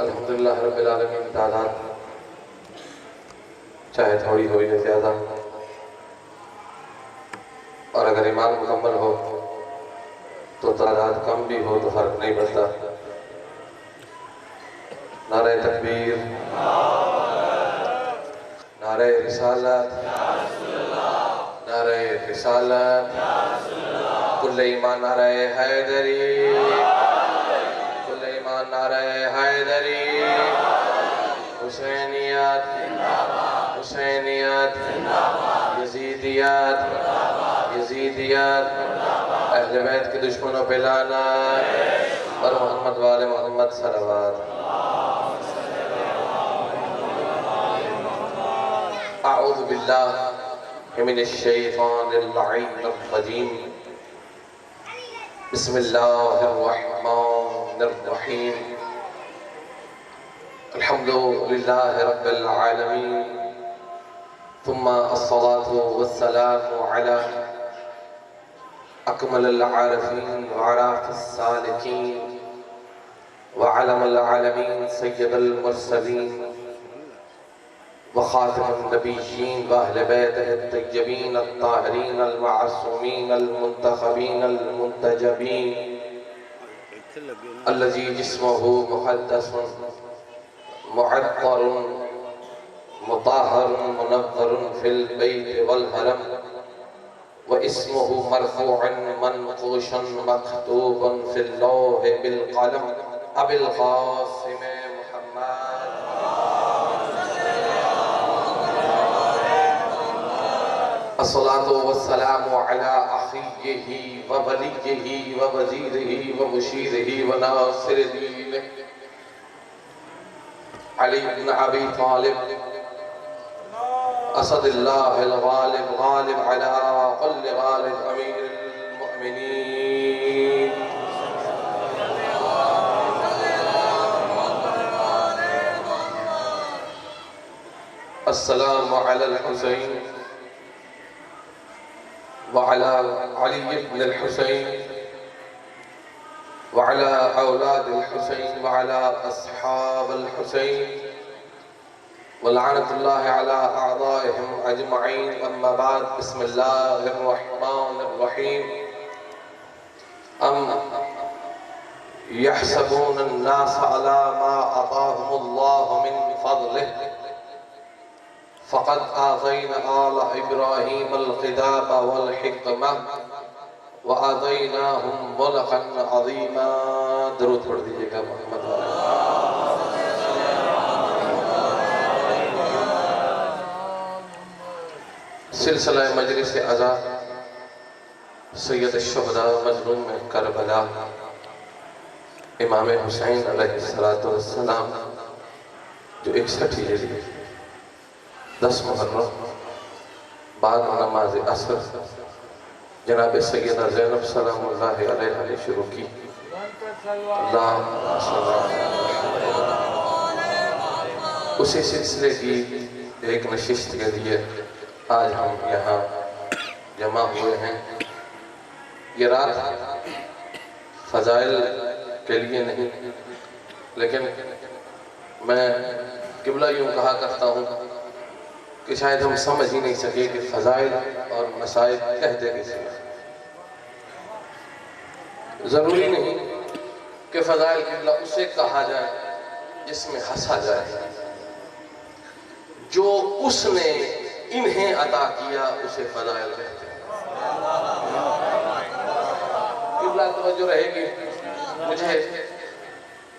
अल्हम्दुलिल्लाह रब्बिल आलमीन। तादाद चाहे थोड़ी हो या ज़्यादा, और अगर ईमान मुकम्मल हो तो तादाद कम भी हो तो फर्क नहीं पड़ता। नारे तकबीर, नारे रिसालत, नारे रिसालत, कुल्ले ईमान नारे हैदरी, कुल्ले ईमान नारे हैदरी, हुसैनियत, हुसैनियत, यजीदियत, यजीदियत, अहले बैत के दुश्मनों पे लानत और मोहम्मद वाले मोहम्मद सलवात। अऊज़ु बिल्लाहि मिनश शैतानिर रजीम। बिस्मिल्लाहिर रहमानिर रहीम। अल्हम्दुलिल्लाहि रब्बिल आलमीन। थुम्मा अस्सलातु वस्सलामु अला अकमलिल आरिफीन व अराफिस सालिकीन व अलमिल आलमीन सय्यदुल मुरसलीन व खातिमुन नबिय्यीन व अहले बैतिहि तय्यबीन अत्ताहिरीन अल मासूमीन अल मुंतखबीन अल मुंतजबीन अल्लज़ी जिस्मुहु मुक़द्दसुन मुअत्तरुन मुताहरुन मुनव्वरुन फिल बैत वल हरम व इस्मुहु मरफ़ूअन मनक़ूशन मक्तूबन फिल लौह बिल क़लम अबिल क़ासिम मुहम्मद। अस्सलातु वस्सलामु अला अख़ीही व वलिय्यिही व वज़ीरिही व मुशीरिही व नासिर दीनिही अली इब्न अबी तालिब असदुल्लाहिल गालिब गालिब अला कुल्लि गालिब अमीरुल मुमिनीन। अस्सलामु अलल हुसैन व अला अली इब्न हुसैन व अला औलादिल हुसैन व अला अस्हाबिल हुसैन व लअनतुल्लाहि अला अअदाइहिम अजमईन। अम्मा बाद। बिस्मिल्लाहिर रहमानिर रहीम। अम यहसबून अन्नास अला मा अताहुमुल्लाहु मिन फज़लिहि फ़क़द आतैना आला इब्राहीमल किताब वल हिकमह व आतैनाहुम मुल्कन अज़ीमा। दुरूद पढ़ दीजिएगा मोहम्मद वाले। सिलसिला मजलिस अज़ा सैयद शुहदा मज़लूम करबला इमाम हुसैन अलैहिस्सलातु वस्सलाम जो 61 हिजरी 10 मुहर्रम बाद नमाज असर जनाब सैयदा ज़ैनब सलामुल्लाहि अलैहा ने शुरू की। उसी सिलसिले की एक नशिस्त के लिए आज हम यहाँ जमा हुए हैं। ये रात फ़ज़ाइल के लिए नहीं, लेकिन मैं किबला यूँ कहा करता हूँ कि शायद हम समझ ही नहीं सके कि फ़ज़ाइल और मसाइल कहते किसे। ज़रूरी नहीं कि फ़ज़ाइल किबला उसे कहा जाए जिसमें हंसा जाए। जो उसने इन्हें अता किया उसे फ़ज़ाइल कहते हैं। किबला तवज्जो रहेगी मुझे।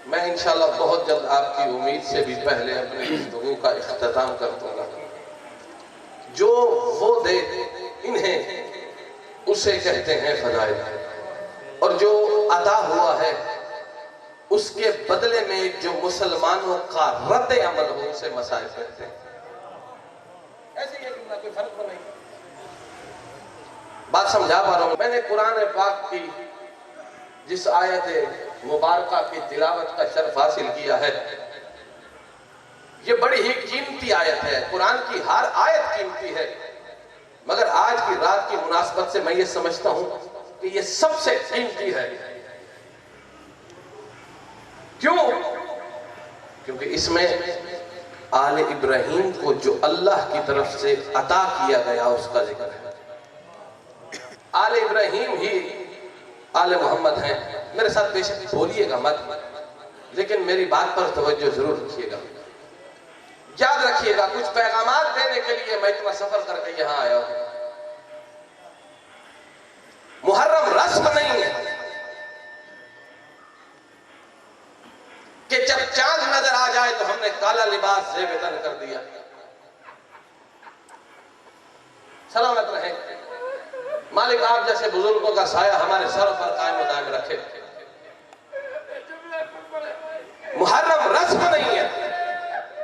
मैं इंशाअल्लाह बहुत जल्द आपकी उम्मीद से भी पहले अपने गुफ्तगू का इख्तिताम कर दूंगा। जो वो दे इन्हें उसे कहते हैं फ़ज़ाइल, और जो अता हुआ है उसके बदले में जो मुसलमानों का रद्द अमल हो उसे मसाइल कहते हैं। ऐसे ही है, कोई फर्क तो नहीं। बात समझा पा रहा हूं। मैंने कुरान पाक की जिस आयत मुबारका की तिलावत का शर्फ हासिल किया है, ये बड़ी ही कीमती आयत है। कुरान की हर आयत कीमती है, मगर आज की रात की मुनासबत से मैं ये समझता हूं कि ये सबसे कीमती है। क्यों? क्योंकि इसमें आले इब्राहिम को जो अल्लाह की तरफ से अता किया गया उसका जिक्र है। आले इब्राहिम ही आले मोहम्मद हैं। मेरे साथ बेशक बोलिएगा मत, लेकिन मेरी बात पर तवज्जो जरूर रखिएगा। याद रखिएगा, कुछ पैगामात देने के लिए मैं इतना सफर करके यहां आया हूं। मुहर्रम रस्म नहीं है कि जब चांद नजर आ जाए तो हमने काला लिबास जेब तन कर दिया। सलामत रहे मालिक, आप जैसे बुजुर्गों का साया हमारे सर पर कायम दायम रखे। मुहर्रम रस्म नहीं है।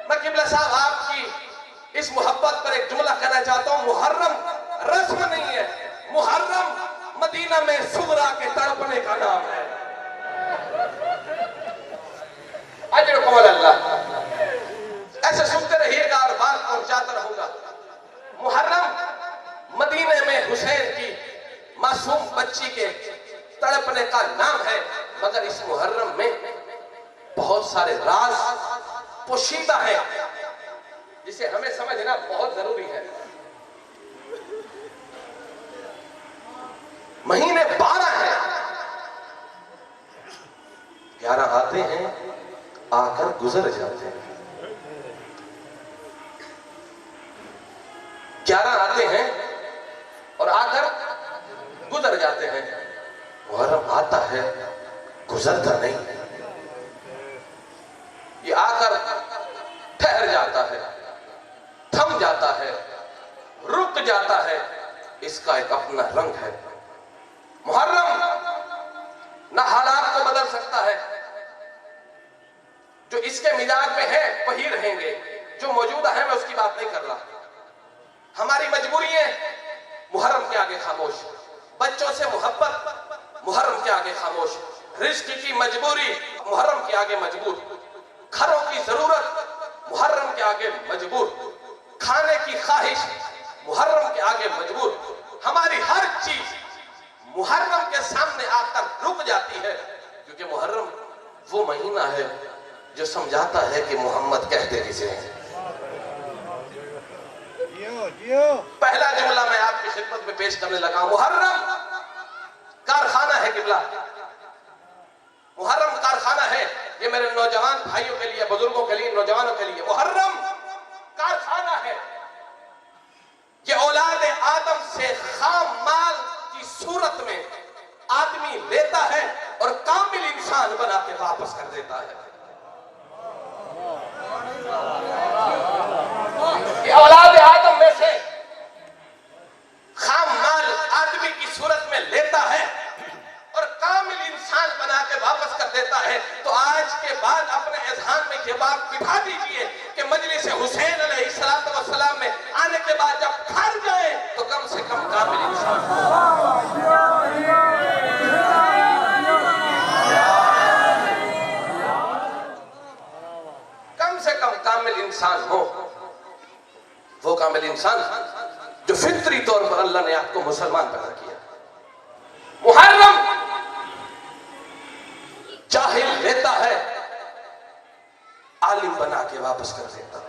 मैं किबला साहब आपकी इस मोहब्बत पर एक जुमला कहना चाहता हूं, मुहर्रम रस्म नहीं है, मुहर्रम मदीना में सुगरा के तड़पने का नाम है। अजर कमल अल्लाह। ऐसे सुनते रहिएगा और बात पहुंचाता रहूंगा। मुहर्रम मदीने में हुसैन की मासूम बच्ची के तड़पने का नाम है, मगर इस मुहर्रम में बहुत सारे राज पोशीदा है जिसे हमें समझना बहुत जरूरी है। महीने 12 है, 11 आते हैं आकर गुजर जाते हैं। 11 आते हैं और आकर गुजर जाते हैं। मुहर्रम आता है, गुजरता नहीं। ये आकर ठहर जाता है, थम जाता है, रुक जाता है। इसका एक अपना रंग है। मुहर्रम ना हालात को बदल सकता है, जो इसके मिजाज में है वही रहेंगे। जो मौजूदा है मैं उसकी बात नहीं कर रहा। हमारी मजबूरियां मुहर्रम के आगे खामोश, बच्चों से मोहब्बत मुहर्रम के आगे खामोश, रिस्क की मजबूरी मुहर्रम के आगे मजबूर, घरों की जरूरत मुहर्रम के आगे मजबूर, खाने की ख्वाहिश मुहर्रम के आगे मजबूर। हमारी हर चीज मुहर्रम के सामने आकर रुक जाती है, क्योंकि मुहर्रम वो महीना है जो समझाता है कि मोहम्मद कहते किसे हैं। पहला जुमला मैं आपकी खिदमत में पेश करने लगा। मुहर्रम कारखाना है किबला, मुहर्रम कारखाना है। ये मेरे नौजवान भाइयों के लिए, बुजुर्गों के लिए, नौजवानों के लिए मुहर्रम कारखाना है। ये औलाद आदम से खाम माल की सूरत में आदमी लेता है और कामिल इंसान बना के वापस कर देता है। ये औलाद आदम में से खाम माल आदमी की सूरत में लेता है और कामिल इंसान बना के वापस कर देता है। तो आज के बाद अपने अज़हान में ये बात बिठा दीजिए कि मजलिस हुसैन अलैहिस्सलाम में आने के बाद जब घर जाए तो कम से कम कामिल इंसान, कम से कम कामिल इंसान हो। वो कामिल इंसान जो फितरी तौर पर अल्लाह ने आपको मुसलमान पैदा किया। मुहर्रम जाहिल लेता है, आलिम बना के वापस कर देता है।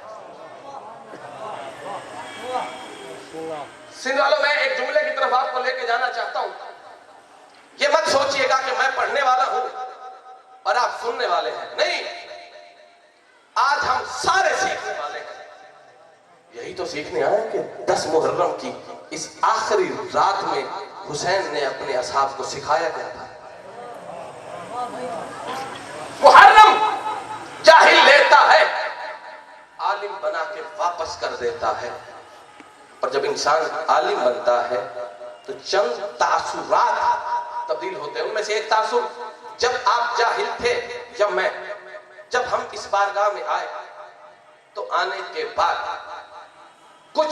सिंध वालों, मैं एक जुमले की तरफ आपको लेके जाना चाहता हूं। ये मत सोचिएगा कि मैं पढ़ने वाला हूं और आप सुनने वाले हैं, नहीं। आज हम सारे सीखने वाले हैं। यही तो सीखने आए कि 10 मुहर्रम की इस आखिरी रात में हुसैन ने अपने असहाब को सिखाया क्या था। मुहर्रम जाहिल लेता है, आलिम बना के वापस कर देता है। और जब इंसान आलिम बनता है तो चंद तासुरात तब्दील होते हैं। उनमें से एक तासुर, जब आप जाहिल थे, जब हम इस बारगाह में आए तो आने के बाद कुछ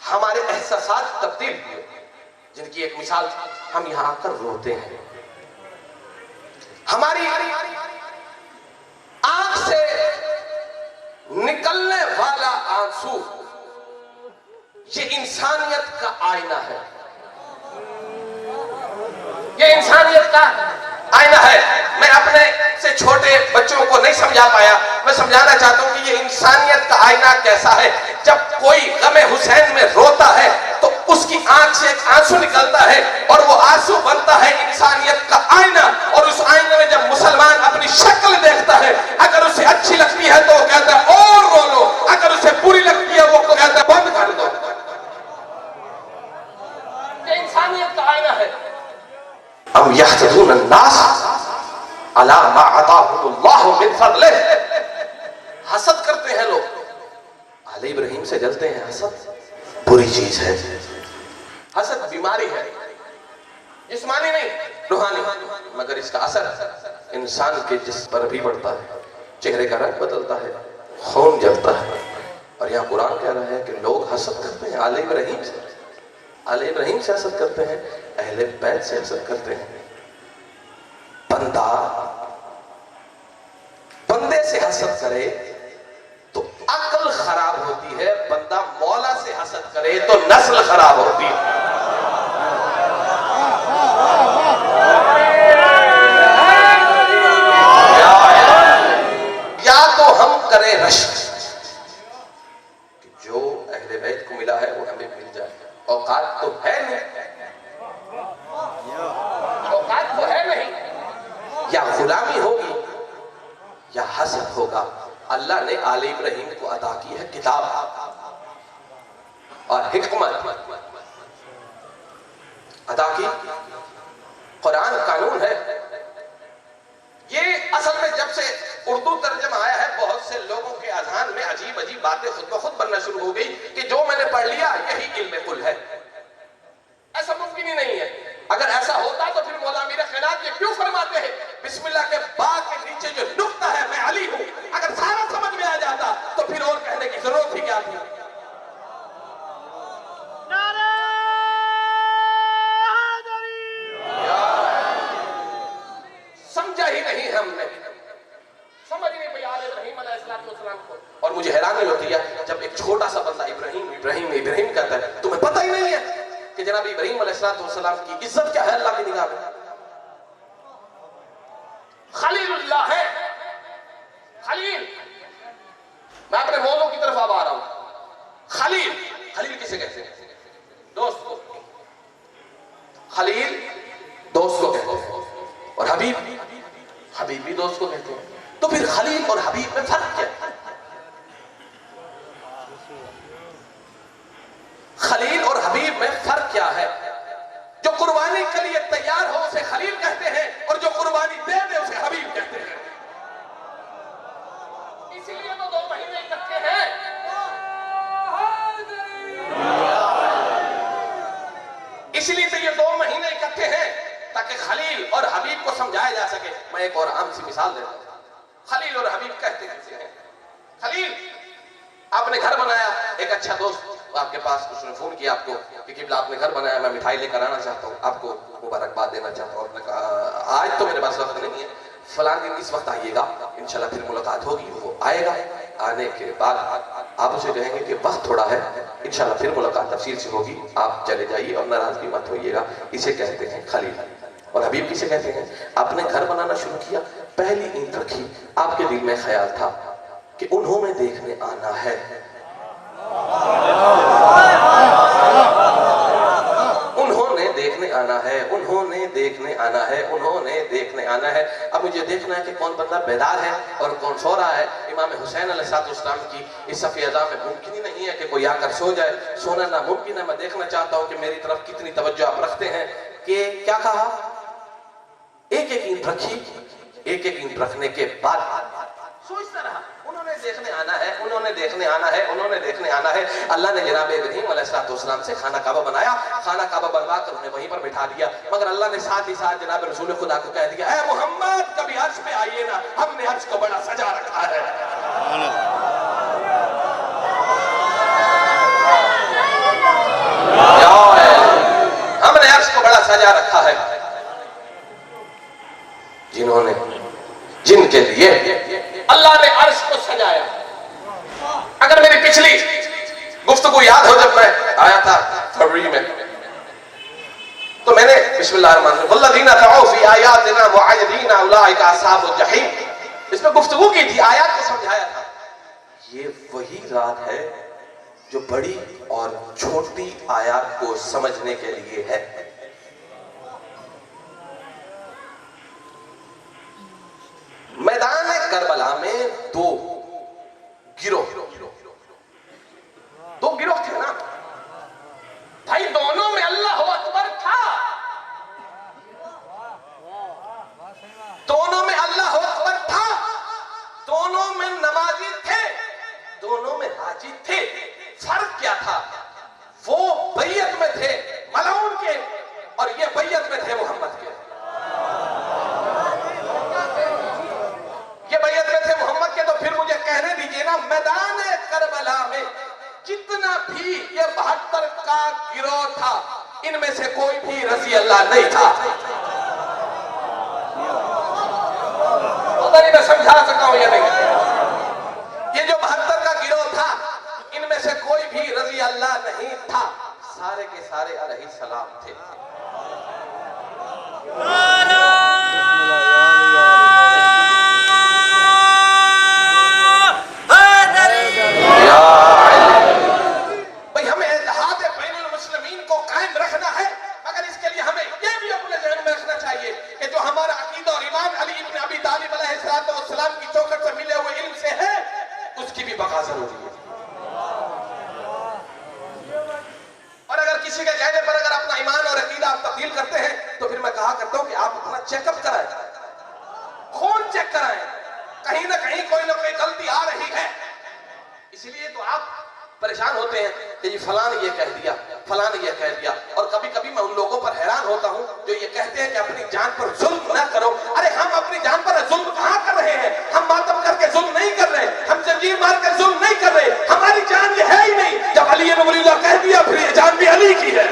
हमारे एहसासात तब्दील हुए, जिनकी एक मिसाल हम यहां आकर रोते हैं। हमारी आंख से निकलने वाला आंसू ये इंसानियत का आईना है, ये इंसानियत का आईना है। मैं अपने से छोटे बच्चों को नहीं समझा पाया, मैं समझाना चाहता हूं कि ये इंसानियत का आईना कैसा है। जब कोई गमे हुसैन में रोता है तो उसकी आंख से एक आंसू निकलता है और वो आंसू बनता है इंसानियत का आईना। और उस आईने में जब मुसलमान अपनी शक्ल देखता है, अगर उसे अच्छी लगती है तो वो कहता है और रो लो, अगर उसे बुरी लगती है वो कहता है बंद कर दो। ये इंसानियत का आईना है। हम यहतदून अन्नास अला मा अताहुमुल्लाहु मिन फज़लिह। हसद करते हैं लोग, आले इब्राहिम से जलते हैं। हसद बुरी चीज है, हसद बीमारी है, जिस्मानी नहीं रूहानी, मगर इसका असर इंसान के जिस्म पर भी पड़ता है। चेहरे का रंग बदलता है, खून जलता है। और यहाँ कुरान कह रहा है कि लोग हसद करते हैं आले इब्राहिम से, आले इब्राहिम से हसद करते हैं, अहले बैत से हसद करते हैं। बंदा बंदे से हसद करे तो अक्ल खराब होती है, बंदा मौला से हसद करे तो नस्ल खराब होती है। या तो हम करें रश्क, जो अहले बैत को मिला है वो हमें मिल जाए। औकात तो है नहीं, औकात तो है नहीं। या गुलामी होगी या हसद होगा। अल्लाह ने आले इब्राहिम को अता की है किताब और हिकमत अता की। कुरान कानून है। ये असल में जब से उर्दू तर्जमा आया है, बहुत से लोगों के अज़हान में अजीब अजीब बातें खुद ब खुद बनना शुरू हो गई कि जो मैंने पढ़ लिया यही इल्म कुल है। ऐसा मुमकिन ही नहीं है। अगर ऐसा होता तो फिर मौला मीर खैरात ये क्यों फरमाते हैं बिस्मिल्लाह के बाग के नीचे जो नुक्ता है मैं अली हूं। अगर सारा समझ में आ जाता तो फिर और कहने की जरूरत ही क्या थी। समझा ही नहीं हमने, समझ नहीं पाया आले इब्राहिम अलैहिस्सलाम को। और मुझे हैरानी होती है जब एक छोटा सा बंदा इब्राहिम इब्राहिम इब्राहिम कहता है, तुम्हें पता ही नहीं है कि जनाब इब्राहिम अलैहिस्सलाम की इज्जत क्या है अल्लाह की निगाह में। खलीलुल्लाह है, खलील। मैं अपने मौजू की तरफ अब आ रहा हूं। खलील, खलील किसे कहते हैं? दोस्त को। खलील दोस्त को कहते हैं और हबीब, हबीब भी दोस्त को कहते हैं। तो फिर खलील और हबीब में फर्क क्या है? खलील और हबीब में फर्क क्या है? जो कुर्बानी के लिए तैयार हो उसे खलील कहते हैं और जो कुर्बानी दे दे उसे हबीब कहते हैं। इसीलिए तो 2 महीने इकट्ठे हैं। इसलिए तो ये 2 महीने इकट्ठे हैं ताकि खलील और हबीब को समझाया जा सके। मैं एक और आम सी मिसाल देता हूं। खलील और हबीब कहते हैं, खलील आपने घर बनाया, एक अच्छा दोस्त आपके पास, उसने फोन किया आपको कि किबला आपने घर बनाया, मैं मिठाई लेकर आना चाहता हूँ, आपको मुबारकबाद देना चाहता हूँ। आपने कहा आज तो मेरे पास वक्त नहीं है, फलां दिन इस वक्त आइएगा, इंशाल्लाह फिर मुलाकात होगी। वो आएगा, आने के बाद आप उसे कहेंगे कि वक्त थोड़ा है, इंशाल्लाह फिर मुलाकात तफसील से होगी, आप चले जाइए और नाराजगी मत होइएगा। इसे कहते हैं खलील। और हबीब किसे कहते हैं? आपने घर बनाना शुरू किया, पहली ईंट रखी, आपके दिल में ख्याल था कि उन्होंने देखने आना है, उन्होंने देखने आना है, उन्होंने देखने आना है, उन्होंने देखने आना है। अब मुझे देखना है कि कौन बंदा बेदार है और कौन सो रहा है। इमाम हुसैन अलैहिस्सलाम की इस सफ़ी अज़ा में मुमकिन ही नहीं है कि कोई आकर सो जाए, सोना नामुमकिन है। मैं देखना चाहता हूँ कि मेरी तरफ कितनी तवज्जो आप रखते हैं। कि क्या कहा? एक एक ईंट रखी, एक एक ईंट रखने के बाद सोचता रहा, उन्होंने देखने आना है, उन्होंने देखने आना है, उन्होंने देखने आना है। अल्लाह ने जनाब इब्राहीम अलैहिस्सलाम से खाना काबा बनाया, खाना काबा बनवा कर उन्हें वहीं पर बिठा दिया। मगर अल्लाह ने साथ ही साथ जनाब रसूल खुदा को कह दिया, ऐ मोहम्मद कभी अर्श पे आइए ना, हमने अर्श को बड़ा सजा रखा है। हमने अर्श को बड़ा सजा रखा है। जिनके लिए अल्लाह ने अर्श को सजाया। अगर मेरी पिछली गुफ्तगू याद हो, जब मैं आया था फरवरी में, तो मैंने बिस्मिल्लाहिर्रहमानिर्रहीम वल्लज़ीना तग़ौ फ़ी आयातिना मुअय्यदीना उलाइका अस्हाबुल जहीम, इसमें गुफ्तगू की थी, आयत को समझाया था। ये वही रात है जो बड़ी और छोटी आयत को समझने के लिए है। मैदान करबला में दो गिरोह थे ना भाई, दोनों में अल्लाह अकबर था, दोनों में अल्लाह अकबर था, दोनों में नमाजी थे, दोनों में हाजी थे। फर्क क्या था? वो बैयत में थे मलऊन के और ये बैयत में थे मोहम्मद के। ये बैयत में थे मोहम्मद के, तो फिर मुझे कहने दीजिए ना, मैदान करबला में जितना भी ये 72 का गिरोह था, इनमें से कोई भी रज़ी अल्लाह नहीं था। पता नहीं मैं समझा सका हूं या नहीं। ये जो 72 का गिरोह था, इनमें से कोई भी रज़ी अल्लाह नहीं था, सारे के सारे अलैहिस्सलाम थे। चेकअप कराएं, खून चेक कराएं, कहीं ना कहीं कोई ना कोई गलती आ रही है। इसलिए तो आप परेशान होते हैं कि जी फलां ने ये कह दिया, फलां ने ये कह दिया। और कभी कभी मैं उन लोगों पर हैरान होता हूं जो ये कहते हैं कि अपनी जान पर जुल्म ना करो। अरे हम अपनी जान पर जुल्म कहां कर रहे हैं? हम मातम करके जुल्म नहीं कर रहे, हम जंजीर मार कर जुल्म नहीं कर रहे, हमारी जान ये है ही नहीं। जब अली ने वलीउल्लाह कह दिया, फिर ये जान भी अली की है।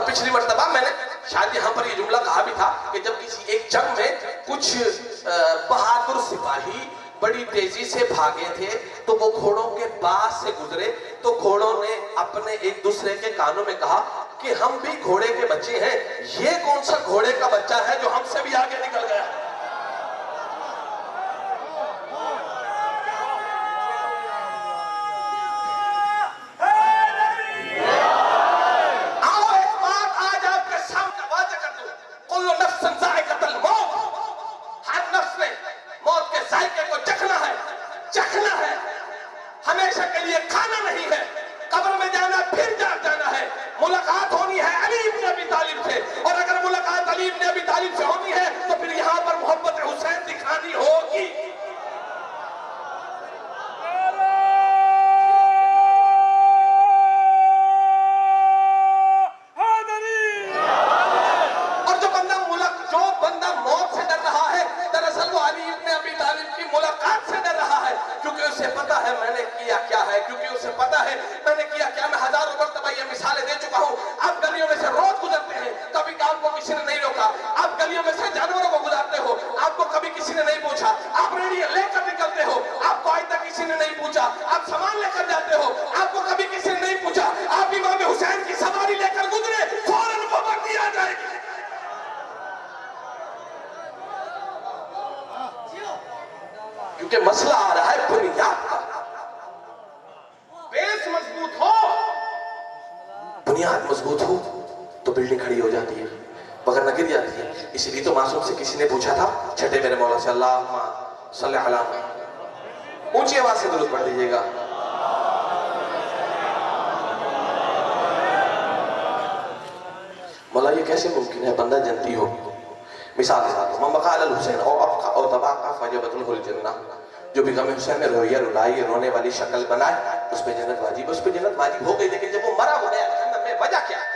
पिछली मर्तबा मैंने शायद यहाँ पर ये जुमला कहा भी था कि जब किसी एक जंग में कुछ बहादुर सिपाही बड़ी तेजी से भागे थे, तो वो घोड़ों के पास से गुजरे, तो घोड़ों ने अपने एक दूसरे के कानों में कहा कि हम भी घोड़े के बच्चे हैं। ये कौन सा घोड़े का बच्चा है जो हमसे भी आगे निकल गया? क्योंकि मसला आ रहा है बुनियाद का। बेस मजबूत हो, बुनियाद मजबूत हो तो बिल्डिंग खड़ी हो जाती है, मगर न गिर जाती है। इसीलिए तो मासूम से किसी ने पूछा था, छठे मेरे मौला से अल्लाहुम्मा सल्ली अला, ऊंची आवाज से दुरूद पढ़ दीजिएगा। मौला कैसे मुमकिन है बंदा जनती हो? मिसाल के साथ ममकाल अल हुसैन और अबका और तबाका फजबतुल हुल जन्नह, जो भी गम हुसैन में रोया रुलाई रोने वाली शक्ल बनाए उस पे जन्नत वाजिब, उस पे जन्नत वाजिब हो गई। लेकिन जब वो मरा हो गया जहन्नम में, वजह क्या है?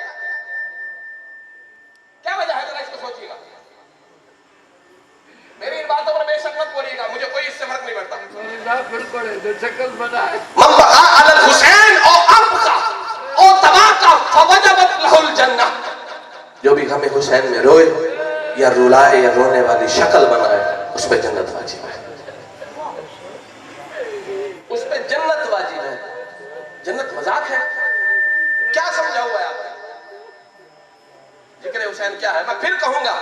क्या वजह है, जरा इसको सोचिएगा। मेरी इन बातों पर बेशक मत बोलिएगा, मुझे कोई इससे फर्क नहीं पड़ता। शक्ल बनाए ममकाल अल हुसैन और अबका और तबाका फजबतुल जन्नह, जो भी गम हुसैन में रोए या रुलाए या रोने वाली शक्ल बनाए उस पे जन्नत वाजिब है, उस पे जन्नत वाजिब है। जन्नत मजाक है? क्या समझा हुआ है आपने? जिक्र हुसैन क्या है? मैं फिर कहूंगा,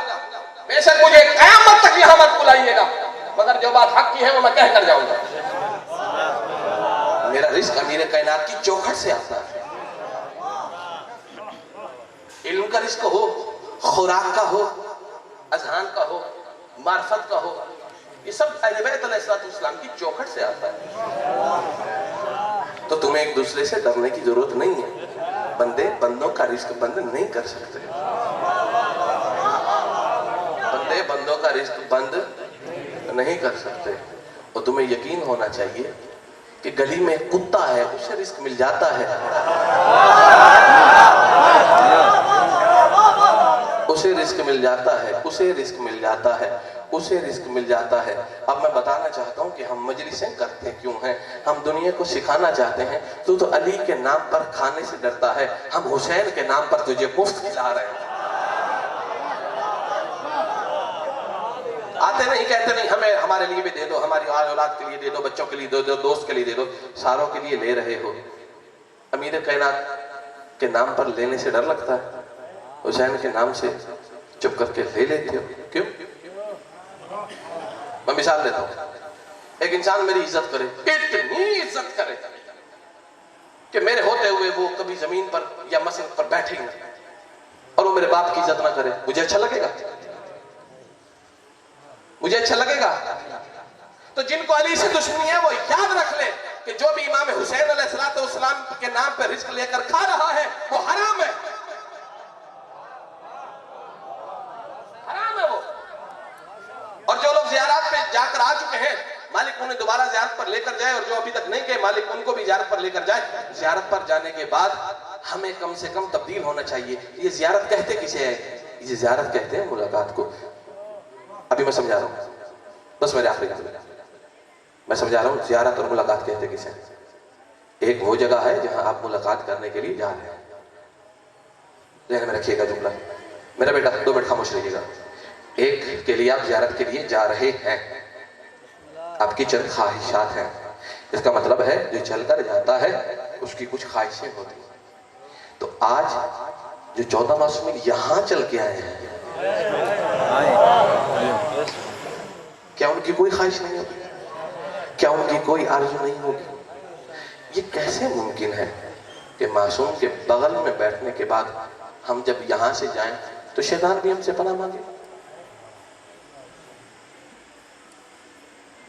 बेशक मुझे कयामत तक यहां मत बुलाइएगा, मगर जो बात हक की है वो मैं कह कर जाऊंगा। मेरा रिस्क अमीर कायनात की चौखट से आता है। इल्म का रिस्क हो, खुराक का हो, अजहान का हो, मार्फत का हो, ये सब अहले बैत अलैहिस्सलाम की चौखट से आता है। तो तुम्हें एक दूसरे से डरने की जरूरत नहीं है। बंदे बंदों का रिस्क बंद नहीं कर सकते, बंदे बंदों का रिस्क बंद नहीं कर सकते। और तुम्हें यकीन होना चाहिए कि गली में कुत्ता है उसे रिस्क मिल जाता है, उसे रिस्क मिल जाता है, उसे रिस्क मिल जाता है, उसे रिस्क मिल जाता है। अब मैं बताना चाहता हूं कि हम मजलिसें करते क्यों हैं। हम दुनिया को सिखाना चाहते हैं। तू तो अली के नाम पर खाने से डरता है, हम हुसैन के नाम पर तुझे मुफ्त खिला रहे हैं। आते नहीं, कहते नहीं हमें हमारे लिए भी दे दो, हमारी औलाद के लिए दे दो, बच्चों के लिए दे दो, दोस्त के लिए दे दो, सारों के लिए ले रहे हो। अमीर कायनात के नाम पर लेने से डर लगता है, हुसैन के नाम से चुप करके ले लेते हो क्यों? मैं मिसाल देता हूं, एक इंसान मेरी इज्जत करे, इतनी इज्जत करे कि मेरे होते हुए वो कभी जमीन पर या मसजिद पर बैठे ही नहीं, और वो मेरे बाप की इज्जत ना करे, मुझे अच्छा लगेगा? मुझे अच्छा लगेगा? तो जिनको अली से दुश्मनी है वो याद रख ले कि जो भी इमाम हुसैन अलैहिस्सलाम के नाम पर रिस्क लेकर खा रहा है वो हराम है, हराम है वो। और जो लोग ज़ियारत पे जाकर आ चुके हैं, मालिक उन्हें दोबारा ज़ियारत पर लेकर जाए, और जो अभी तक नहीं गए मालिक उनको भी ज़ियारत पर लेकर जाए। ज़ियारत पर जाने के बाद हमें कम से कम तब्दील होना चाहिए। ये ज़ियारत कहते किसे है? ये ज़ियारत कहते हैं मुलाकात को। अभी मैं समझा रहा हूँ, बस मेरे आखिरी मैं समझा रहा हूँ ज़ियारत और मुलाकात कहते किसे। एक वो जगह है जहां आप मुलाकात करने के लिए जा रहे हैं। ध्यान में रखिएगा जुमला, मेरा बेटा 2 मिनट खामोश रहिएगा। एक के लिए आप ज़ियारत के लिए जा रहे हैं, आपकी चंद ख्वाहिशात हैं, इसका मतलब है जो चलकर जाता है उसकी कुछ ख्वाहिशें होती हैं। तो आज जो 14 मासूम यहां चल के आए हैं, क्या उनकी कोई ख्वाहिश नहीं होगी? क्या उनकी कोई आरज़ू नहीं होगी? ये कैसे मुमकिन है कि मासूम के बगल में बैठने के बाद हम जब यहां से जाएं तो शैतान भी हमसे पनाह मांगे?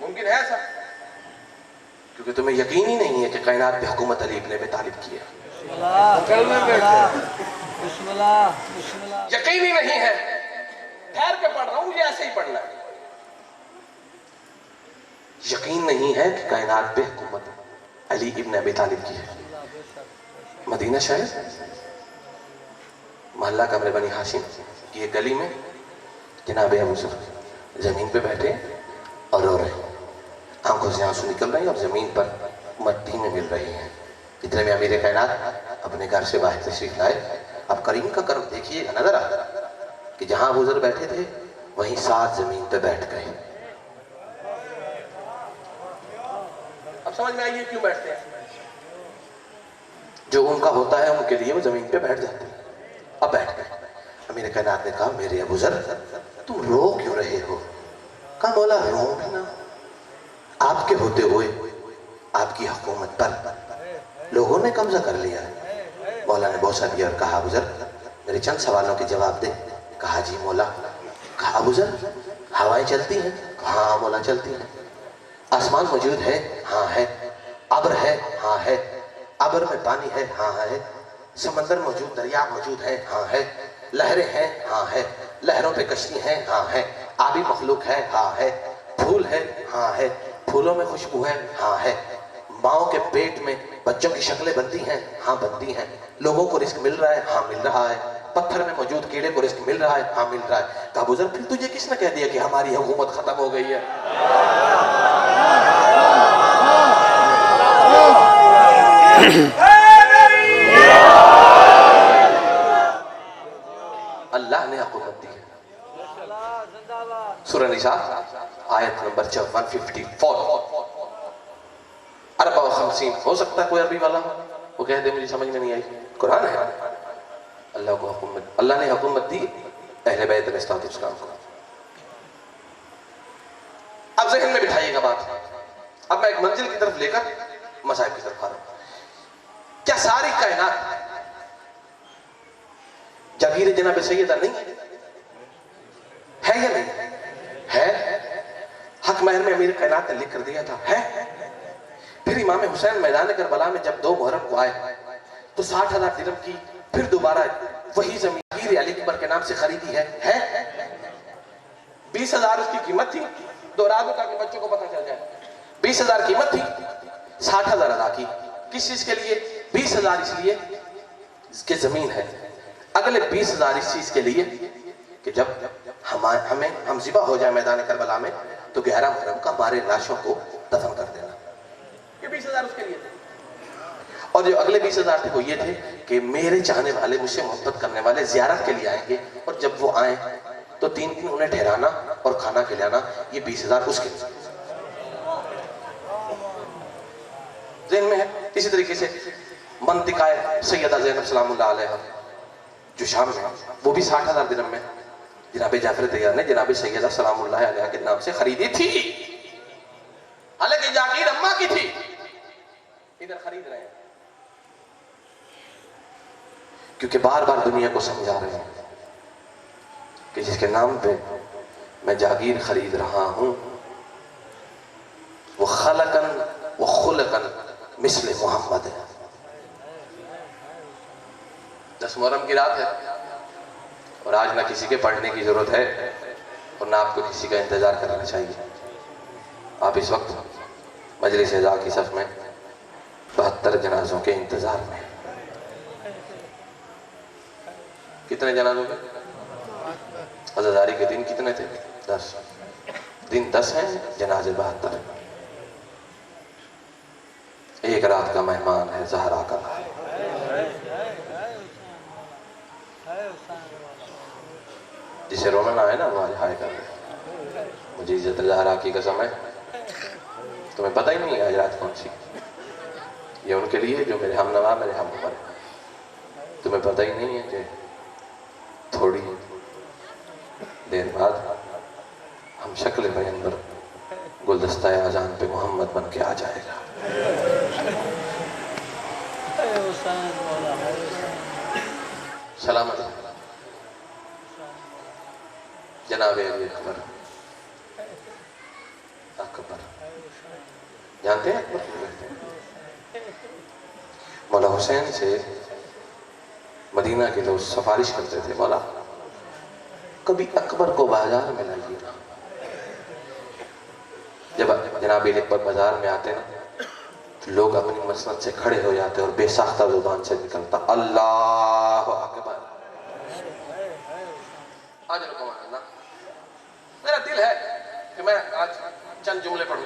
मुमकिन है ऐसा? क्योंकि तुम्हें यकीन ही नहीं है कि कायनात पे हुकूमत अली इब्न अबी तालिब की है। यकीन ही नहीं है, ठहर के पढ़ रहा हूं, मुझे ऐसे ही पढ़ना है। यकीन नहीं है कि कायनात पे हुकूमत अली इब्न अबी तालिब की है। मदीना शहर, मोहल्ला कमरे बनी हाशिम की एक गली में जनाब अबू ज़र जमीन पे बैठे और रो रहे हैं, आंखों से आंसू निकल रहे हैं और जमीन पर मट्टी में मिल रही हैं। इतने में अमीर कायनात अपने घर से बाहर तशरीफ लाए। अब करीम का कर्म देखिएगा, नजर आ कि जहां अबू ज़र बैठे थे वहीं 7 जमीन पे बैठ गए। अब समझ में आइए क्यों बैठते हैं? जो उनका होता है उनके लिए वो जमीन पे बैठ जाते हैं। अब बैठ गए। अमीर कायनात ने कहा, मेरे अबू ज़र तुम रो क्यों रहे हो? कहा, मौला रो भी ना, आपके होते हुए आपकी हुकूमत पर लोगों ने कब्जा कर लिया है। मौला ने बौसा दिया और कहा, अबू ज़र मेरे चंद सवालों के जवाब दे। कहा, जी मौला। कहा, अबू ज़र हवाएं चलती हैं? हाँ मौला चलती हैं। आसमान मौजूद है? हाँ है। अब्र है? हाँ है। अब्र में पानी है? हाँ है। समंदर मौजूद, दरिया मौजूद है? हाँ है। लहरें हैं, हाँ है, लहरों पे कश्ती हैं, हाँ है, आबी मखलूक है, हाँ है, फूल है, हाँ है, फूलों में खुशबू है, हाँ है, माओ के पेट में बच्चों की शक्लें बनती हैं, हाँ बनती हैं, लोगों को रिस्क मिल रहा है, हाँ मिल रहा है, पत्थर में मौजूद कीड़े को रिस्क मिल रहा है, हाँ मिल रहा है। कहा बुजुर्ग फिर तुझे किसने कह दिया कि हमारी हुकूमत खत्म हो गई है? अल्लाह ने हुकूमत दी है। सूरह निसा आयत नंबर 154। अरबा व खमसीन। हो सकता है कोई अरबी वाला वो कह दे मुझे समझ में नहीं आई, कुरान है। अल्लाह को हुकूमत, अल्लाह ने हुकूमत दी अहले बैत अलैहिस्सलाम को। अब ज़हन में बिठाइएगा बात। अब मैं एक मंजिल की तरफ लेकर मसाइब की तरफ आ रहा हूं। क्या सारी कायनात जागीर जनाब सैयदा नहीं है या नहीं है? हक महर में अमीर कायनात ने लिख कर दिया था, है। फिर इमाम हुसैन मैदान करबला में जब 2 मुहर्रम को आए तो 60,000 दिरहम की फिर दोबारा वही जमीन अली अकबर के नाम से खरीदी है। 20,000 उसकी कीमत थी, दोहरा दो ताकि बच्चों को पता चल जाए। 20,000 कीमत थी, 60,000 अदा की। किस चीज के लिए? 20,000 इसलिए इसके जमीन है, अगले 20,000 इस चीज के लिए कि जब हम ज़िबा हो जाए मैदान करबला में तो 11 मुहर्रम का हमारे लाशों को दफन कर देना। ये 20,000 उसके लिए थे। और जो अगले 20,000 थे वो ये थे कि मेरे चाहने वाले, मुझसे मोहब्बत करने वाले ज़ियारत के लिए आएंगे और जब वो आए तो 3 दिन उन्हें ठहराना और खाना खिलाना। ये 20,000 उसके ज़हन में है। इसी तरीके से मंतिकाए सैयदा ज़ैनब सलामुल्लाह अलैहा जो शाम में, वो भी 60,000 दिरहम में जनाब जाफर तैयार ने जनाब सैयदा सलामुल्लाह अलैहा के नाम से खरीदी थी। हालांकि जागीर अम्मा की थी, इधर खरीद रहे हैं क्योंकि बार बार दुनिया को समझा रहे हैं कि जिसके नाम पे मैं जागीर खरीद रहा हूं वो खलकन व खुलकन मिस्ल मोहम्मद है। 10 मुहर्रम की रात है और आज ना किसी के पढ़ने की जरूरत है और ना आपको किसी का इंतजार कराना चाहिए। आप इस वक्त मजलिस अज़ा की सफ में 72 जनाजों के इंतजार में। कितने जनाजों के? अज़ादारी के दिन कितने थे? 10 दिन 10 हैं, जनाजे 72। एक रात का मेहमान है ज़हरा का। जिसे रोना ना आए ना वो आज हाय कर रहे। मुझे इज्जत ज़हरा की कसम है, तुम्हें पता ही नहीं है आज रात कौन सी। ये उनके लिए जो मेरे हमनवा, मेरे हम उम्र है। तुम्हें पता ही नहीं है कि थोड़ी देर बाद हम शक्ल पैगंबर गुलदस्ता आजान पे मोहम्मद बन के आ जाएगा। सलामत जनाब अकबर। अकबर जानते हैं अकबर? मौला हुसैन से मदीना के लोग सिफारिश करते थे, मौला कभी अकबर को बाजार में लाइए ना। जब जनाब अकबर बाजार में आते ना तो लोग अपनी मसनद से खड़े हो जाते और बेसाख्ता जुबान से निकलता अल्लाह अकबर। आज ना मेरा दिल है कि मैं आज चंद जुमले पढ़ूं।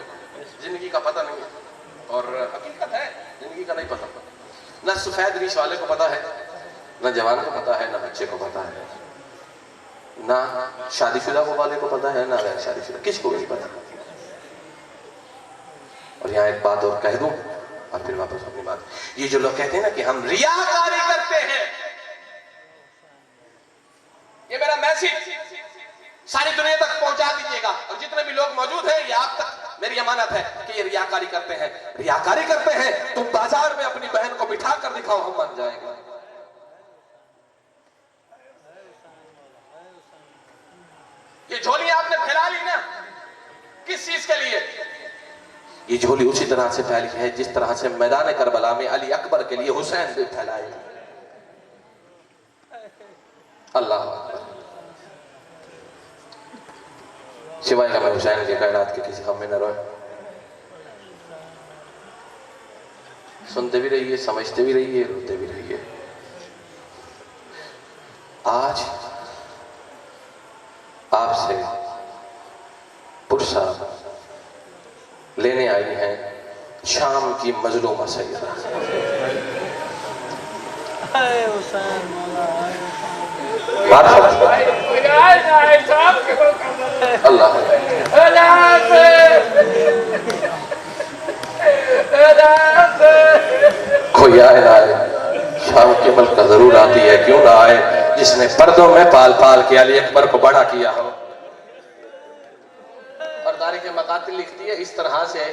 जिंदगी का पता नहीं है और हकीकत है जिंदगी का नहीं पता। न सफेद रीश वाले को पता है, न जवान को पता है, न बच्चे को पता है, ना शादीशुदा को वाले को पता है, ना गैर शादीशुदा, किसको नहीं पता। और यहाँ एक बात और कह दूं और फिर वापस अपनी बात। ये जो लोग कहते हैं ना कि हम रियाकारी करते हैं, ये मेरा मैसेज सारी दुनिया तक पहुंचा दीजिएगा। और जितने भी लोग मौजूद हैं ये आप तक मेरी अमानत है कि ये रियाकारी करते हैं। रियाकारी करते हैं तुम बाजार में अपनी बहन को बिठा कर दिखाओ, हम मान जाएंगे। ये झोली आपने फैला ली ना, किस चीज के लिए? ये झोली उसी तरह से फैली है जिस तरह से मैदान करबला में अली अकबर के लिए हुसैन ने फैलाई। अल्लाह सिवाय इमाम हुसैन के कायनात के किसी गम में न रोए। सुनते भी रहिए, समझते भी रहिए, रोते भी रहिए। आज आपसे पुरसा लेने आई हैं शाम की मजलूमा सैयदा। अल्लाह कोई आए ना आए, शाम के मलका जरूर आती है, क्यों ना आए, जिसने पर्दों में पाल पाल के अली अकबर को बड़ा किया हो। और तारीख मकातिल लिखती है इस तरह से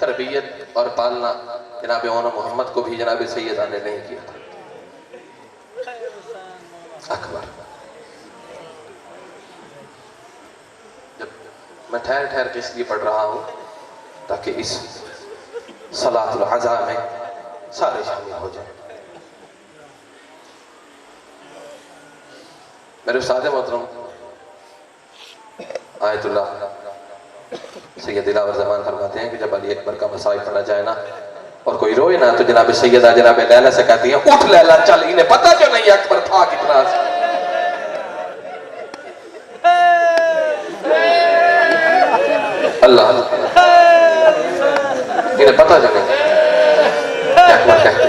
तरबियत और पालना जनाब मौलाना मोहम्मद को भी जनाब सैयदा ने नहीं किया था। अकबर जब मैं ठहर ठहर के इसलिए पढ़ रहा हूं ताकि इस सलातुल अज़ा में सारे शामिल हो जाए। मेरे उस्ताद मोहतरम आयतुल्लाह सैयद दिलावर ज़मान फरमाते हैं कि जब अली अकबर का मसाइब पढ़ा जाए ना और कोई रोए ना तो जनाब सैयदा जनाब लैला से कहती है उठ लैला चल, इन्हें पता जो नहीं अकबर था कितना। अल्लाह इन्हें पता जो नहीं अकबर कहते।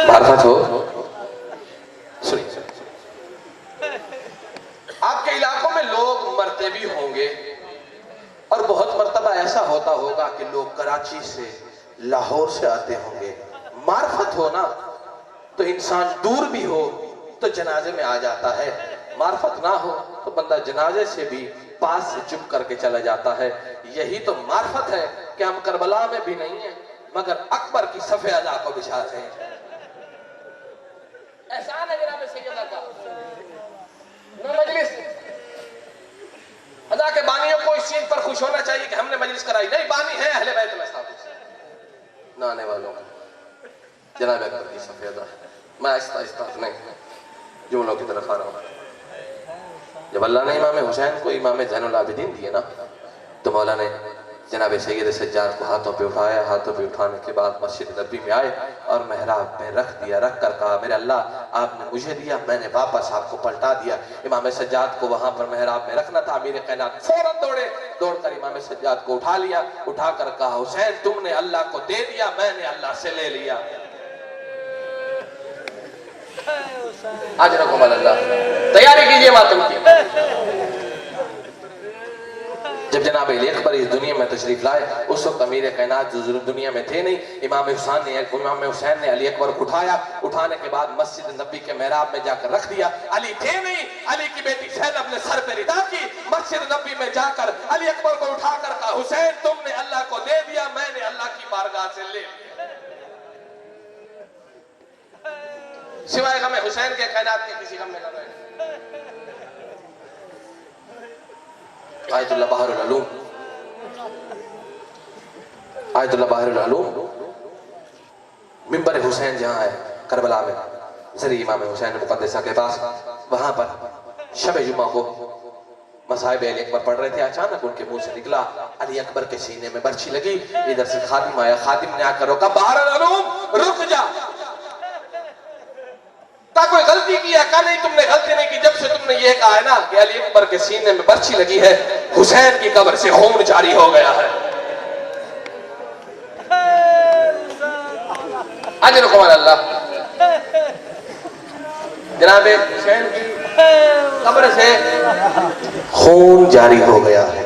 मार्फत हो सुनिए, आपके इलाकों में लोग मरते भी होंगे और बहुत मर्तबा ऐसा होता होगा कि लोग कराची से लाहौर से आते होंगे। मार्फत हो ना तो इंसान दूर भी हो तो जनाजे में आ जाता है, मार्फत ना हो तो बंदा जनाजे से भी पास से चुप करके चला जाता है। यही तो मार्फत है कि हम करबला में भी नहीं है मगर अकबर की सफ़े अदा को बिछाते हैं। एहसान है जनाब सैयदा का। मजलिस अदा के बानियों को इस चीज पर खुश होना चाहिए कि हमने मजलिस कराई, नहीं बानी है अहले बैत में साबित ना आने वालों का जनाब अकबर की सफ़े अदा। मैं आहिस्ता आहिस्ता नहीं जुमलों की तरफ आ रहा हूँ। जब अल्लाह ने इमाम हुसैन को इमाम ज़ैनुल आबिदीन दिए ना तो मौला ने जनाब सैयद सज्जाद को हाथों पे उठाया। हाथों पे उठाने के बाद मस्जिद नबी में आए और महराब में रख दिया। रख कर कहा मेरे अल्लाह आपने मुझे दिया, मैंने वापस आपको पलटा दिया। इमाम सज्जाद को वहां पर महराब में रखना था। अमीर कायनात फौरन दौड़े, दौड़कर इमाम सज्जाद को उठा लिया। उठाकर कहा हुसैन तुमने अल्लाह को दे दिया, मैंने अल्लाह से ले लिया। आज रखो अल्लाह तैयारी कीजिए मातम की। जब जनाब अली अकबर इस दुनिया में तशरीफ लाए उस वक्त अमीर कायनात दुनिया में थे नहीं। इमाम हुसैन ने अली अकबर को उठाया। उठाने के बाद मस्जिद नबी के महराब में जाकर रख दिया। अली थे नहीं, अली की बेटी ज़ैनब ने सर पे रिदा की। मस्जिद नबी में जाकर अली अकबर को उठाकर कहा हुसैन तुमने अल्लाह को दे दिया, मैंने अल्लाह की बारगाह से ले लिया। सिवाय गम हुसैन के कायनात के किसी गम में न रहे। आयतुल्लाह बहरुल उलूम, आयतुल्लाह बहरुल उलूम मिंबर हुसैन जहाँ है करबला में जरी इमाम हुसैन मुक़द्दसा के पास, वहां पर शब जुमा को मसाइब अली अकबर पढ़ रहे थे। अचानक उनके मुंह से निकला अली अकबर के सीने में बर्छी लगी। इधर से खादिम आया, खादिम ने आकर रोका बहरुल उलूम रुक जा। कोई गलती की है? कहा नहीं तुमने गलती नहीं की। जब से तुमने ये कहा है ना कि अली अकबर के सीने में बर्छी लगी है, हुसैन की कब्र से खून जारी हो गया है। अजर कुमार अल्लाह जनाब हुसैन की कब्र से खून जारी हो गया है,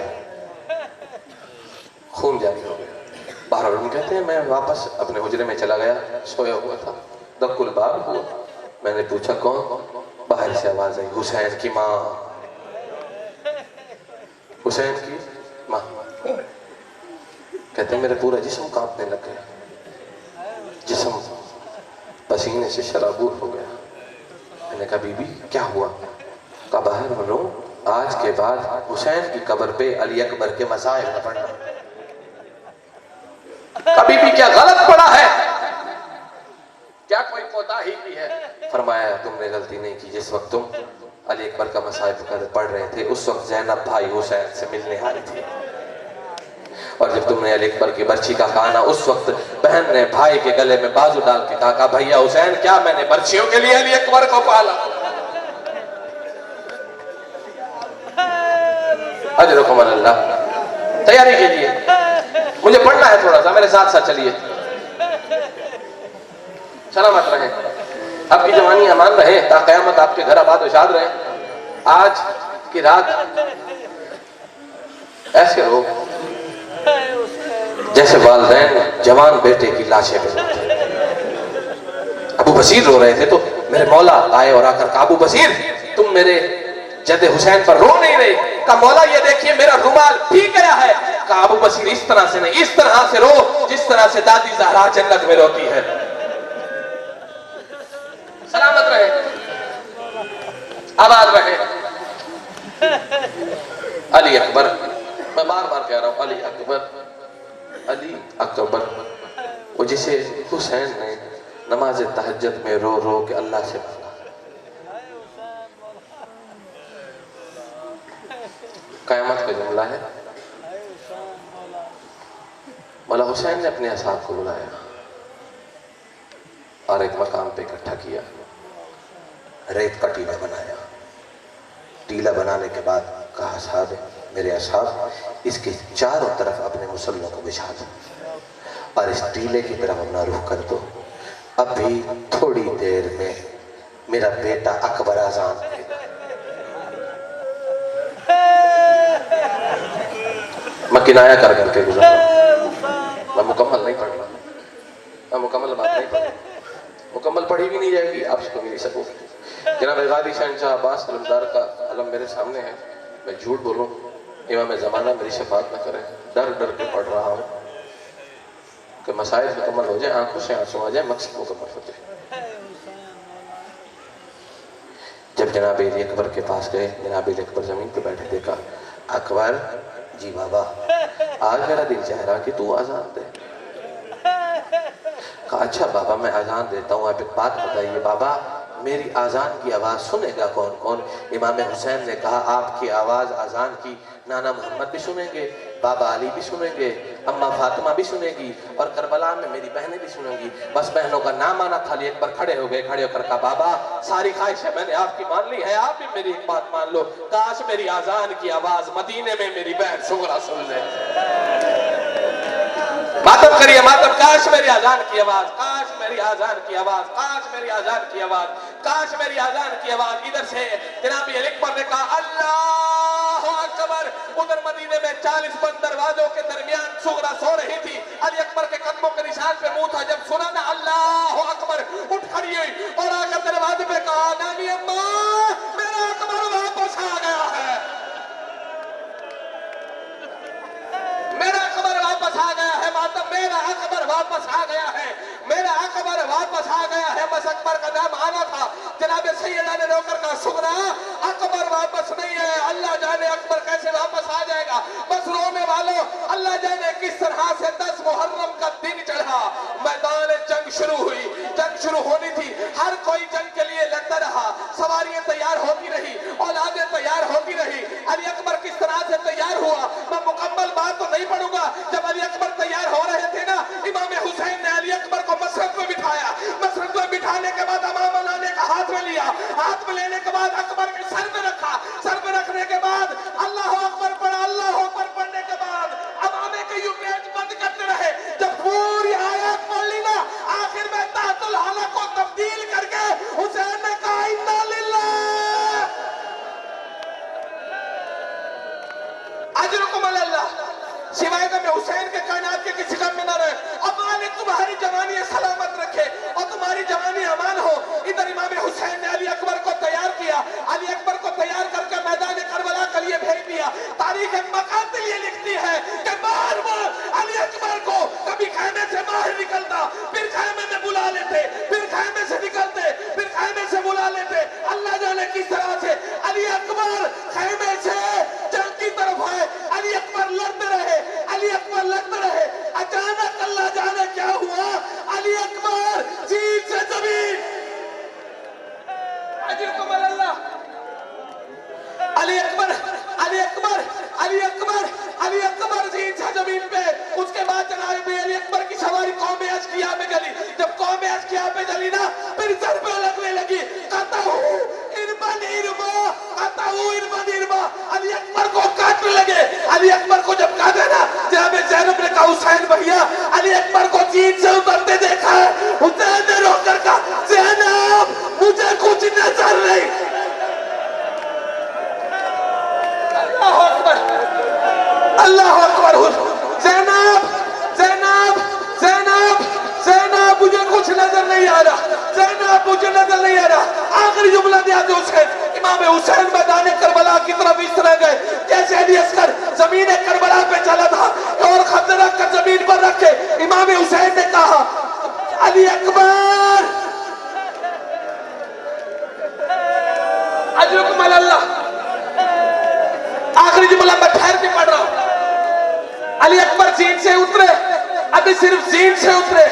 खून जारी हो गया। बहरहाल कहते हैं मैं वापस अपने हुजरे में चला गया, सोया हुआ था, दक्कुल बाब हुआ। मैंने पूछा कौन? बाहर से आवाज आई हुसैन की माँ, हुसैन की माँ। कहते मेरे पूरा जिस्म कांपने लग गया, जिस्म पसीने से शराबूर हो गया। मैंने कहा बीबी क्या हुआ? कहा बाहर बोलो आज के बाद हुसैन की कब्र पे अली अकबर के मसाइब न पढ़ना। कभी भी क्या गलत पड़ा है, क्या कोई कोताही की है? फरमाया तुमने गलती नहीं की। जिस वक्त तुम अली अकबर का मसाइब पढ़ रहे थे उस वक्त ज़ैनब भाई हुसैन से मिलने आई थी, और जब तुमने अली अकबर की बर्छी का कहा उस वक्त बहन ने भाई के गले में बाजू डाल के कहा भैया हुसैन क्या मैंने बर्छियों के लिए अली अकबर को पाला? अजरुकुम अल्लाह। तैयारी कीजिए, मुझे पढ़ना है थोड़ा सा, मेरे साथ साथ चलिए। सलामत रहे, आपकी जवानी अमान रहे, ता क़यामत आपके घर आबाद इशाद रहे। आज की रात ऐसे हो जैसे वालिदैन जवान बेटे की लाशें पे। अबू बसीर रो रहे थे तो मेरे मौला आए और आकर कहा अबू बसीर तुम मेरे जद हुसैन पर रो नहीं रहे? कहा मौला ये देखिए मेरा रुमाल भीग गया है। कहा अबू बसीर इस तरह से नहीं, इस तरह से रो जिस तरह से दादी ज़हरा जन्नत में रोती है। सलामत रहे, आबाद रहे। अली अकबर, मैं बार बार कह रहा हूं अली अकबर, अली अकबर, वो जिसे हुसैन ने नमाज तहज्जुद में रो रो के अल्लाह से मांगा। क़यामत का जुमला है, मौला हुसैन ने अपने असहाब को बुलाया और एक मकाम पे इकट्ठा किया, रेत का टीला बनाया। टीला बनाने के बाद कहा साहब मेरे असहाब इसके चारों तरफ अपने मुसल्लों को बिछा दो और इस टीले की तरफ अपना रुख कर दो। अभी थोड़ी देर में मेरा बेटा अकबर आजान देगा। मैं किनाया कर करके गुजर रहा हूं, मैं मुकम्मल नहीं पढ़ रहा, मैं मुकम्मल बात नहीं पढ़, मुकम्मल पढ़ी भी नहीं जाएगी, आप सुन नहीं सकोगे। जनाब गाजी शहनशाह अब्बास कलमदार का अलम मेरे सामने है, मैं झूठ बोलूं इमाम ज़माना मेरी शफात न करें, डर डर के पढ़ रहा हूं कि मसाइल मुकम्मल हो जाए, आंखों से आंसू आ जाए, मकसद मुकम्मल हो जाए। जब जनाब अली अकबर के पास गए, जनाब अली अकबर जमीन पे बैठे, देखा अकबर जी बाबा आज मेरा दिल चाह रहा कि तू आजान दे। कहा अच्छा बाबा मैं आजान देता हूँ, आप एक बात बताइए बाबा मेरी आजान की आवाज़ सुनेगा कौन कौन? इमाम हुसैन ने कहा आपकी आवाज़ आजान की नाना मोहम्मद भी सुनेंगे, बाबा अली भी सुनेंगे, अम्मा फातिमा भी सुनेगी और करबला में मेरी बहनें भी सुनेंगी। बस बहनों का नाम आना था। एक बार खड़े हो गए, खड़े होकर कहा बाबा सारी ख्वाहिशें मैंने आपकी मान ली है, आप भी मेरी एक बात मान लो, काश मेरी आजान की आवाज़ मदीने में मेरी बहन सुगरा सुन ले। मातम करिए मातम, काश मेरी आजान की आवाज, काश मेरी आजान की आवाज, काश मेरी आजान की आवाज, काश मेरी आजान की आवाज। इधर से जनाब अली अकबर ने कहा अल्लाह अकबर। उधर मदीने में 40 बंद दरवाजों के दरमियान सुगरा सो रही थी, अली अकबर के कदमों के निशान पे मुंह था। जब सुना ना अल्लाह अकबर, उठ खड़ी हुई और आकर दरवाजे पे कहा नानी अम्मा मेरा अकबर वापस आ गया है, मेरा अकबर वापस आ गया है। मातम मेरा अकबर वापस आ गया है, मेरा अकबर वापस आ गया है। बस अकबर का नाम आना था। जनाब सैयदा ने रोकर कहा सुगरा अकबर वापस नहीं है, अल्लाह जाने अकबर कैसे वापस आ जाएगा। बस रोने वालों अल्लाह जाने किस तरह से 10 मुहर्रम का दिन चढ़ा, मैदान जंग शुरू हुई, जंग शुरू होनी थी, हर कोई जंग के लिए लड़ता रहा, सवारियां तैयार होती रही, औलादें तैयार होती रही। अली अकबर किस तरह से तैयार हुआ मैं मुकम्मल बात तो नहीं पढ़ूंगा। जब अली अकबर तैयार हो रहे थे ना, इमाम हुसैन ने अली अकबर को मसरत में बिठाया, मसरत में बिठाने के बाद अमामा लाने का हाथ में लिया, हाथ में लेने के बाद अकबर के सर में रखा, सर में रखने के बाद अल्लाह अकबर पढ़ा, अल्लाह अकबर पढ़ने के बाद अमामे के यूकेज बंद करते रहे। जब पूरी आयत पढ़ ली ना, आखिर में ताहतुल हाला को तब्दील करके हुसैन ने कहा इन्ना लिल्लाह अजरुकुम अल्लाह, सिवाय में हुसैन के कायनात के किसी काम में न रहे। अब मालिक तुम्हारी जवानी सलामत रखे और तुम्हारी जवानी अमान हो। इधर इमाम हुसैन ने अली अकबर को तैयार किया, अली अकबर को तैयार करके मैदान करबला के लिए भेज दिया। तारीख मकातिल ये लिखती है कि बार बार अली अकबर को कभी खैमे से बाहर निकलता, फिर खैमे में बुला लेते, फिर खैमे से निकलते, फिर खैमे से बुला लेते। अल्लाह जाने किस तरह से अली अकबर खैमे से जंग की तरफ है, अली अकबर लड़ते रहे, अली अकबर लड़ते रहे। अचानक अल्लाह अली अकबर को काटने लगे। अली अकबर को जब काटा ना, जनाब ज़ैनब ने कहा हुसैन भैया, अली अकबर को जीन से उतरते देखा है। हुसैन ने रोकर कहा ज़ैनब मुझे कुछ नजर नहीं। अल्लाह अकबर, अल्लाह अकबर। ज़ैनब ज़ैनब ज़ैनब ज़ैनब मुझे कुछ नजर नहीं आ रहा, ज़ैनब मुझे नजर नहीं आ रहा। आखिरी जुमला दिया तो हुसैन, इमाम हुसैन मैदान करबला की तरफ इस तरह गए जैसे अली अस्कर जमीन करबला पे चला था और खंजर रखकर जमीन पर रखे। इमाम हुसैन ने कहा अली अकबर अजरुकुम अल्लाह। आखिरी जुमला मैं ठहर के पढ़ रहा हूं। अली अकबर जीन से उतरे, अभी सिर्फ जीन से उतरे।